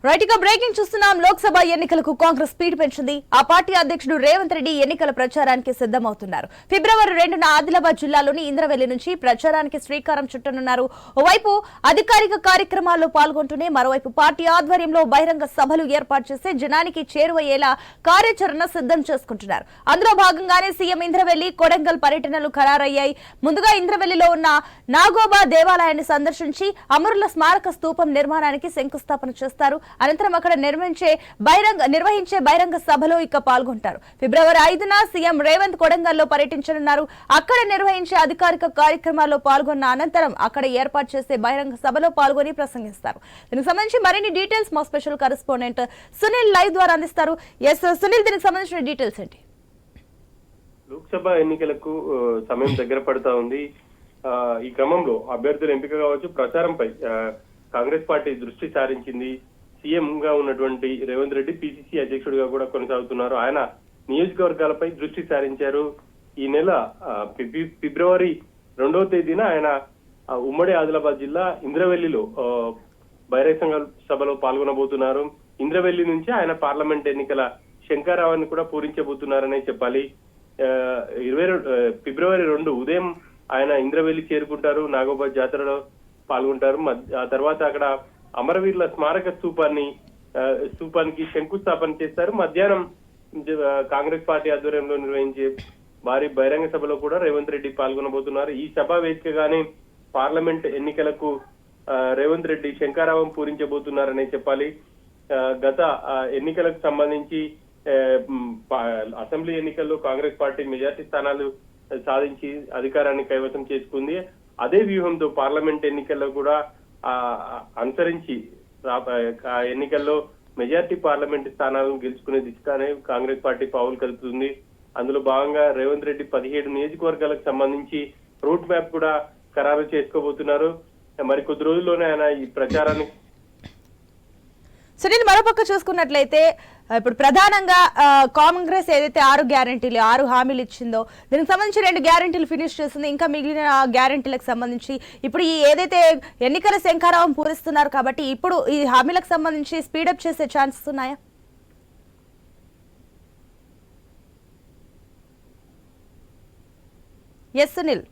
Right గా breaking చూస్తున్నాం. లోక్సభ ఎన్నికలకు కాంగ్రెస్ స్పీడ్ పెంచింది. ఆ పార్టీ అధ్యక్షుడు రేవంత్ రెడ్డి ఎన్నికల ప్రచారానికి సిద్ధమవుతున్నారు. ఫిబ్రవరి 2న ఆదిలాబాద్ జిల్లాలోని ఇంద్రవెల్లి నుంచి ప్రచారానికి శ్రీకారం చుట్టనున్నారు. ఓవైపు అధికారిక కార్యక్రమాల్లో పాల్గొంటూనే మరోవైపు పార్టీ ఆధ్వర్యంలో బహిరంగ సభలు ఏర్పాటు చేసి జనానికి చేరువయ్యేలా కార్యాచరణ సిద్ధం చేసుకుంటున్నారు. అందులో భాగంగానే సీఎం ఇంద్రవెల్లి, కొడంగల్ పర్యటనలు ఖరారయ్యాయి. ముందుగా ఇంద్రవెల్లిలో ఉన్న నాగోబా దేవాలయాన్ని సందర్శించి అమరుల స్మారక స్తూపం నిర్మాణానికి శంకుస్థాపన చేస్తారు. అనంతరం అక్కడ నిర్వహించే బహిరంగ సభలో పాల్గొంటారు. ఫిబ్రవరి 5న సీఎం రేవంత్ కొడంగల్లో పర్యటించనున్నారు. అక్కడ నిర్వహించే అధికారిక కార్యక్రమాల్లో పాల్గొన్న అనంతరం అక్కడ ఏర్పాటు చేసే బహిరంగ సభలో పాల్గొని ప్రసంగిస్తారు. దీనికి సంబంధించి మరిన్ని డీటెయిల్స్ మా స్పెషల్ కరెస్పాండెంట్ సునీల్ లైవ్ ద్వారా అందిస్తారు. సునీల్, దీనికి సంబంధించిన డీటెయిల్స్ ఏంటి? లోక్సభ ఎన్నికలకు సమయం దగ్గర పడతా ఉంది. ఈ క్రమంలో అభ్యర్థుల ఎంపిక కావచ్చు, ప్రచారంపై కాంగ్రెస్ పార్టీ దృష్టి సారించింది. సీఎం గా ఉన్నటువంటి రేవంత్ రెడ్డి పిసిసి అధ్యక్షుడిగా కూడా కొనసాగుతున్నారు. ఆయన నియోజకవర్గాలపై దృష్టి సారించారు. ఈ నెల ఫిబ్రవరి 2వ తేదీన ఆయన ఉమ్మడి ఆదిలాబాద్ జిల్లా ఇంద్రవెల్లిలో బహిరంగ సభలో పాల్గొనబోతున్నారు. ఇంద్రవెల్లి నుంచి ఆయన పార్లమెంట్ ఎన్నికల శంకారావాన్ని కూడా పూరించబోతున్నారనే చెప్పాలి. ఫిబ్రవరి 2 ఉదయం ఆయన ఇంద్రవెల్లి చేరుకుంటారు. నాగోబా జాతరలో పాల్గొంటారు. ఆ తర్వాత అక్కడ అమరవీరుల స్మారక స్తూపానికి శంకుస్థాపన చేస్తారు. మధ్యాహ్నం కాంగ్రెస్ పార్టీ ఆధ్వర్యంలో నిర్వహించే భారీ బహిరంగ సభలో కూడా రేవంత్ రెడ్డి పాల్గొనబోతున్నారు. ఈ సభ వేదికగానే పార్లమెంట్ ఎన్నికలకు రేవంత్ రెడ్డి శంకారావం పూరించబోతున్నారనే చెప్పాలి. గత ఎన్నికలకు సంబంధించి అసెంబ్లీ ఎన్నికల్లో కాంగ్రెస్ పార్టీ మెజార్టీ స్థానాలు సాధించి అధికారాన్ని కైవసం చేసుకుంది. అదే వ్యూహంతో పార్లమెంట్ ఎన్నికల్లో కూడా అనుసరించి ఎన్నికల్లో మెజార్టీ పార్లమెంట్ స్థానాలను గెలుచుకునే దిశగానే కాంగ్రెస్ పార్టీ పావులు కలుపుతుంది. అందులో భాగంగా రేవంత్ రెడ్డి 17 నియోజకవర్గాలకు సంబంధించి రూట్ మ్యాప్ కూడా ఖరారు చేసుకోబోతున్నారు. మరి కొద్ది రోజుల్లోనే ఆయన ఈ ప్రచారాన్ని సునీల్, మరోపక్క చూసుకున్నట్లయితే ఇప్పుడు ప్రధానంగా కాంగ్రెస్ ఏదైతే 6 హామీలు ఇచ్చిందో దీనికి సంబంధించి 2 గ్యారెంటీలు ఫినిష్ చేస్తుంది. ఇంకా మిగిలిన గ్యారెంటీలకు సంబంధించి ఇప్పుడు ఈ ఏదైతే ఎన్నికల శంఖారావం పూరిస్తున్నారు కాబట్టి ఇప్పుడు ఈ హామీలకు సంబంధించి స్పీడప్ చేసే ఛాన్సెస్ ఉన్నాయా? ఎస్ సునీల్.